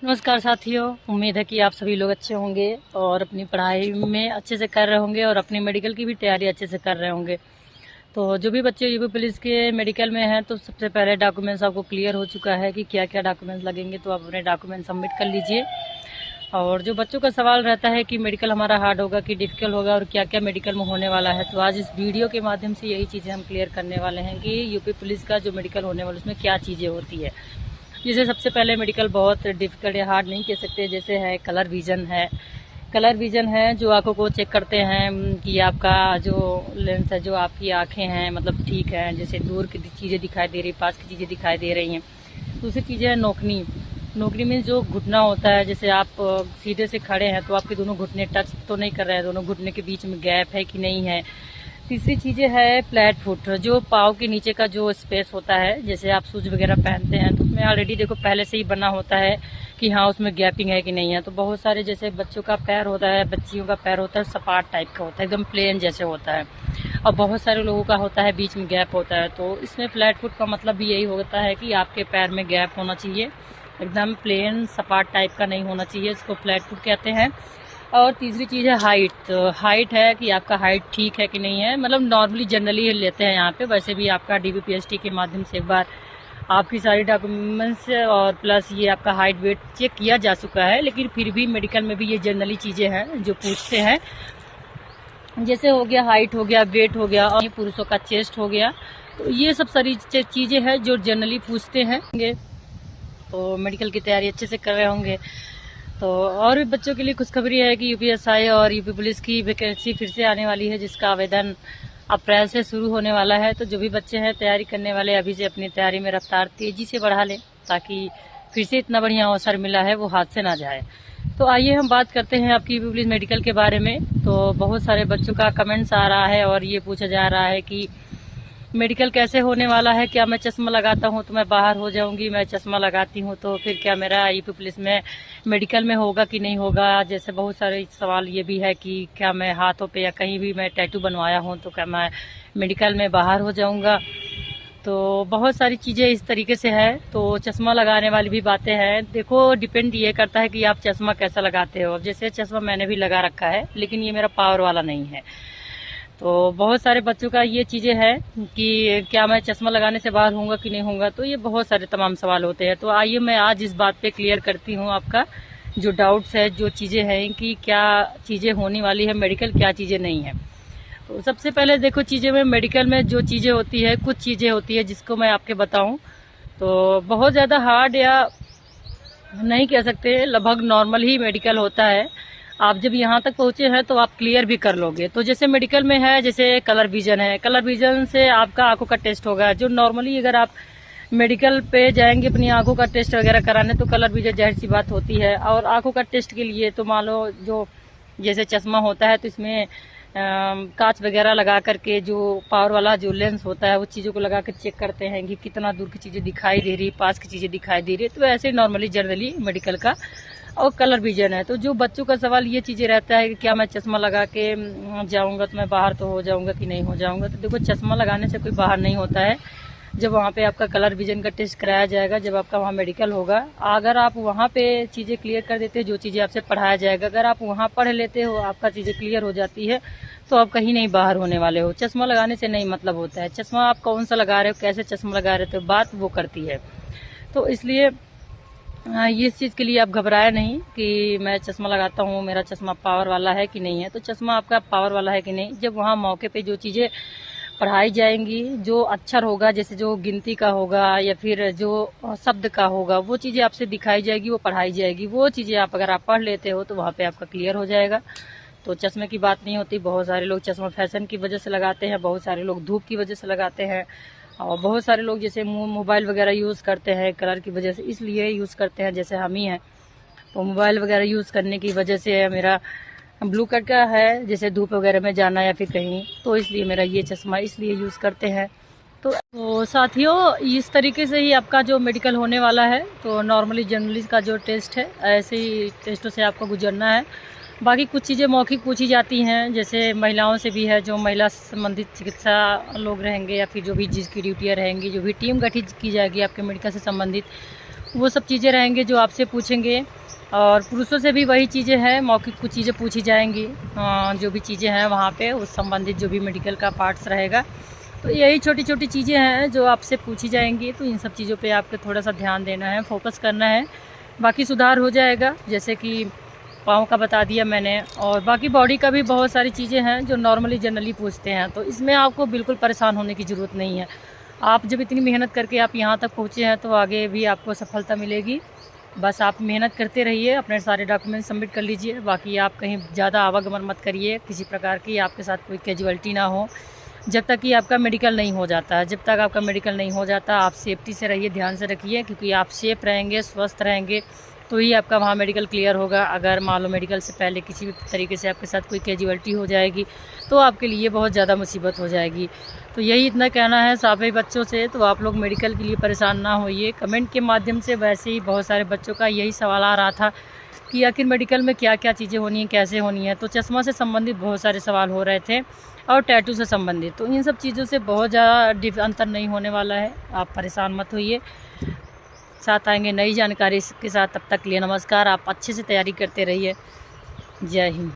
नमस्कार साथियों, उम्मीद है कि आप सभी लोग अच्छे होंगे और अपनी पढ़ाई में अच्छे से कर रहे होंगे और अपनी मेडिकल की भी तैयारी अच्छे से कर रहे होंगे। तो जो भी बच्चे यूपी पुलिस के मेडिकल में हैं तो सबसे पहले डॉक्यूमेंट्स आपको क्लियर हो चुका है कि क्या क्या डॉक्यूमेंट्स लगेंगे, तो आप अपने डॉक्यूमेंट सबमिट कर लीजिए। और जो बच्चों का सवाल रहता है कि मेडिकल हमारा हार्ड होगा कि डिफ़िकल्ट होगा और क्या क्या मेडिकल में होने वाला है, तो आज इस वीडियो के माध्यम से यही चीज़ें हम क्लियर करने वाले हैं कि यूपी पुलिस का जो मेडिकल होने वाला उसमें क्या चीज़ें होती है। जैसे सबसे पहले मेडिकल बहुत डिफ़िकल्ट या हार्ड नहीं कह सकते, जैसे है कलर विज़न है। कलर विज़न है जो आँखों को चेक करते हैं कि आपका जो लेंस है, जो आपकी आँखें हैं मतलब ठीक है, जैसे दूर की चीज़ें दिखाई दे रही, पास की चीज़ें दिखाई दे रही हैं। दूसरी चीज़ है नोकनी। नोकनी मीन्स जो घुटना होता है, जैसे आप सीधे से खड़े हैं तो आपके दोनों घुटने टच तो नहीं कर रहे हैं, दोनों घुटने के बीच में गैप है कि नहीं है। तीसरी चीज़ें है फ्लैट फुट, जो पाँव के नीचे का जो स्पेस होता है, जैसे आप शूज वगैरह पहनते हैं तो उसमें ऑलरेडी देखो पहले से ही बना होता है कि हाँ उसमें गैपिंग है कि नहीं है। तो बहुत सारे जैसे बच्चों का पैर होता है, बच्चियों का पैर होता है सपाट टाइप का होता है, एकदम प्लेन जैसे होता है, और बहुत सारे लोगों का होता है बीच में गैप होता है। तो इसमें फ्लैट फुट का मतलब भी यही होता है कि आपके पैर में गैप होना चाहिए, एकदम प्लेन सपाट टाइप का नहीं होना चाहिए, इसको फ्लैट फुट कहते हैं। और तीसरी चीज़ है हाइट। तो हाइट है कि आपका हाइट ठीक है कि नहीं है, मतलब नॉर्मली जनरली लेते हैं यहाँ पे, वैसे भी आपका DBPST के माध्यम से एक बार आपकी सारी डॉक्यूमेंट्स और प्लस ये आपका हाइट वेट चेक किया जा चुका है, लेकिन फिर भी मेडिकल में भी ये जनरली चीज़ें हैं जो पूछते हैं, जैसे हो गया हाइट हो गया, वेट हो गया, और पुरुषों का चेस्ट हो गया। तो ये सब सारी चीज़ें हैं जो जनरली पूछते हैं। तो मेडिकल की तैयारी अच्छे से कर रहे होंगे। तो और भी बच्चों के लिए खुशखबरी है कि UPSI और यूपी पुलिस की वैकेंसी फिर से आने वाली है, जिसका आवेदन अप्रैल से शुरू होने वाला है। तो जो भी बच्चे हैं तैयारी करने वाले, अभी से अपनी तैयारी में रफ्तार तेजी से बढ़ा लें, ताकि फिर से इतना बढ़िया अवसर मिला है वो हाथ से ना जाए। तो आइए हम बात करते हैं आपकी यूपी पुलिस मेडिकल के बारे में। तो बहुत सारे बच्चों का कमेंट्स आ रहा है और ये पूछा जा रहा है कि मेडिकल कैसे होने वाला है, क्या मैं चश्मा लगाता हूँ तो मैं बाहर हो जाऊंगी, मैं चश्मा लगाती हूँ तो फिर क्या मेरा यूपी पुलिस में मेडिकल में होगा कि नहीं होगा। जैसे बहुत सारे सवाल ये भी है कि क्या मैं हाथों पे या कहीं भी मैं टैटू बनवाया हूँ तो क्या मैं मेडिकल में बाहर हो जाऊंगा। तो बहुत सारी चीज़ें इस तरीके से है। तो चश्मा लगाने वाली भी बातें हैं। देखो डिपेंड ये करता है कि आप चश्मा कैसा लगाते हो। अब जैसे चश्मा मैंने भी लगा रखा है, लेकिन ये मेरा पावर वाला नहीं है। तो बहुत सारे बच्चों का ये चीज़ें है कि क्या मैं चश्मा लगाने से बाहर होऊंगा कि नहीं होऊंगा। तो ये बहुत सारे तमाम सवाल होते हैं। तो आइए मैं आज इस बात पे क्लियर करती हूँ आपका जो डाउट्स है, जो चीज़ें हैं कि क्या चीज़ें होने वाली है मेडिकल, क्या चीज़ें नहीं है। तो सबसे पहले देखो चीज़ें में मेडिकल में जो चीज़ें होती है, कुछ चीज़ें होती है जिसको मैं आपके बताऊँ तो बहुत ज़्यादा हार्ड या नहीं कह सकते, लगभग नॉर्मल ही मेडिकल होता है। आप जब यहाँ तक पहुँचे हैं तो आप क्लियर भी कर लोगे। तो जैसे मेडिकल में है, जैसे कलर विजन है, कलर विजन से आपका आंखों का टेस्ट होगा। जो नॉर्मली अगर आप मेडिकल पे जाएंगे अपनी आंखों का टेस्ट वगैरह कराने तो कलर विजन जाहिर सी बात होती है। और आंखों का टेस्ट के लिए तो मान लो जो जैसे चश्मा होता है तो इसमें कांच वगैरह लगा करके जो पावर वाला जो लेंस होता है, वो चीज़ों को लगा कर चेक करते हैं कि कितना दूर की चीज़ें दिखाई दे रही, पास की चीज़ें दिखाई दे रही है। तो ऐसे नॉर्मली जनरली मेडिकल का और कलर विजन है। तो जो बच्चों का सवाल ये चीज़ें रहता है कि क्या मैं चश्मा लगा के जाऊंगा तो मैं बाहर तो हो जाऊंगा कि नहीं हो जाऊंगा। तो देखो चश्मा लगाने से कोई बाहर नहीं होता है। जब वहाँ पे आपका कलर विजन का टेस्ट कराया जाएगा, जब आपका वहाँ मेडिकल होगा, अगर आप वहाँ पे चीज़ें क्लियर कर देते हैं, जो चीज़ें आपसे पढ़ाया जाएगा, अगर आप वहाँ पढ़ लेते हो, आपका चीज़ें क्लियर हो जाती है, तो आप कहीं नहीं बाहर होने वाले हो। चश्मा लगाने से नहीं मतलब होता है। चश्मा आप कौन सा लगा रहे हो, कैसे चश्मा लगा रहे हो, बात वो करती है। तो इसलिए ये इस चीज़ के लिए आप घबराए नहीं कि मैं चश्मा लगाता हूँ, मेरा चश्मा पावर वाला है कि नहीं है। तो चश्मा आपका पावर वाला है कि नहीं, जब वहाँ मौके पे जो चीज़ें पढ़ाई जाएंगी, जो अक्षर होगा, जैसे जो गिनती का होगा या फिर जो शब्द का होगा, वो चीज़ें आपसे दिखाई जाएगी, वो पढ़ाई जाएगी। वो चीज़ें आप अगर आप पढ़ लेते हो तो वहाँ पे आपका क्लियर हो जाएगा। तो चश्मे की बात नहीं होती। बहुत सारे लोग चश्मा फैशन की वजह से लगाते हैं, बहुत सारे लोग धूप की वजह से लगाते हैं, और बहुत सारे लोग जैसे मोबाइल वगैरह यूज़ करते हैं कलर की वजह से, इसलिए यूज़ करते हैं। जैसे हम ही हैं तो मोबाइल वगैरह यूज़ करने की वजह से मेरा ब्लू कलर का है, जैसे धूप वगैरह में जाना या फिर कहीं, तो इसलिए मेरा ये चश्मा इसलिए यूज़ करते हैं। तो साथियों इस तरीके से ही आपका जो मेडिकल होने वाला है। तो नॉर्मली जनरली का जो टेस्ट है, ऐसे ही टेस्टों से आपको गुजरना है। बाकी कुछ चीज़ें मौखिक पूछी जाती हैं, जैसे महिलाओं से भी है, जो महिला संबंधित चिकित्सा लोग रहेंगे या फिर जो भी जिसकी ड्यूटियाँ रहेंगी, जो भी टीम गठित की जाएगी आपके मेडिकल से संबंधित, वो सब चीज़ें रहेंगे जो आपसे पूछेंगे। और पुरुषों से भी वही चीज़ें हैं, मौखिक कुछ चीज़ें पूछी जाएंगी, जो भी चीज़ें हैं वहाँ पे उस संबंधित जो भी मेडिकल का पार्ट्स रहेगा, तो यही छोटी छोटी चीज़ें हैं जो आपसे पूछी जाएंगी। तो इन सब चीज़ों पे आपको थोड़ा सा ध्यान देना है, फोकस करना है, बाकी सुधार हो जाएगा। जैसे कि पाँव का बता दिया मैंने, और बाकी बॉडी का भी बहुत सारी चीज़ें हैं जो नॉर्मली जनरली पूछते हैं, तो इसमें आपको बिल्कुल परेशान होने की ज़रूरत नहीं है। आप जब इतनी मेहनत करके आप यहाँ तक पहुँचे हैं तो आगे भी आपको सफलता मिलेगी। बस आप मेहनत करते रहिए, अपने सारे डॉक्यूमेंट सबमिट कर लीजिए। बाकी आप कहीं ज़्यादा आवागमन मत करिए, किसी प्रकार की आपके साथ कोई कैजुअल्टी ना हो जब तक कि आपका मेडिकल नहीं हो जाता है। जब तक आपका मेडिकल नहीं हो जाता, आप सेफ्टी से रहिए, ध्यान से रखिए, क्योंकि आप सेफ रहेंगे, स्वस्थ रहेंगे तो ही आपका वहाँ मेडिकल क्लियर होगा। अगर मान लो मेडिकल से पहले किसी भी तरीके से आपके साथ कोई कैजुअल्टी हो जाएगी तो आपके लिए बहुत ज़्यादा मुसीबत हो जाएगी। तो यही इतना कहना है सभी बच्चों से। तो आप लोग मेडिकल के लिए परेशान ना होइए। कमेंट के माध्यम से वैसे ही बहुत सारे बच्चों का यही सवाल आ रहा था कि आखिर मेडिकल में क्या क्या चीज़ें होनी हैं, कैसे होनी है। तो चश्मा से संबंधित बहुत सारे सवाल हो रहे थे और टैटू से संबंधित, तो इन सब चीज़ों से बहुत ज़्यादा अंतर नहीं होने वाला है, आप परेशान मत होइए। साथ आएंगे नई जानकारी के साथ, तब तक के लिए नमस्कार। आप अच्छे से तैयारी करते रहिए। जय हिंद।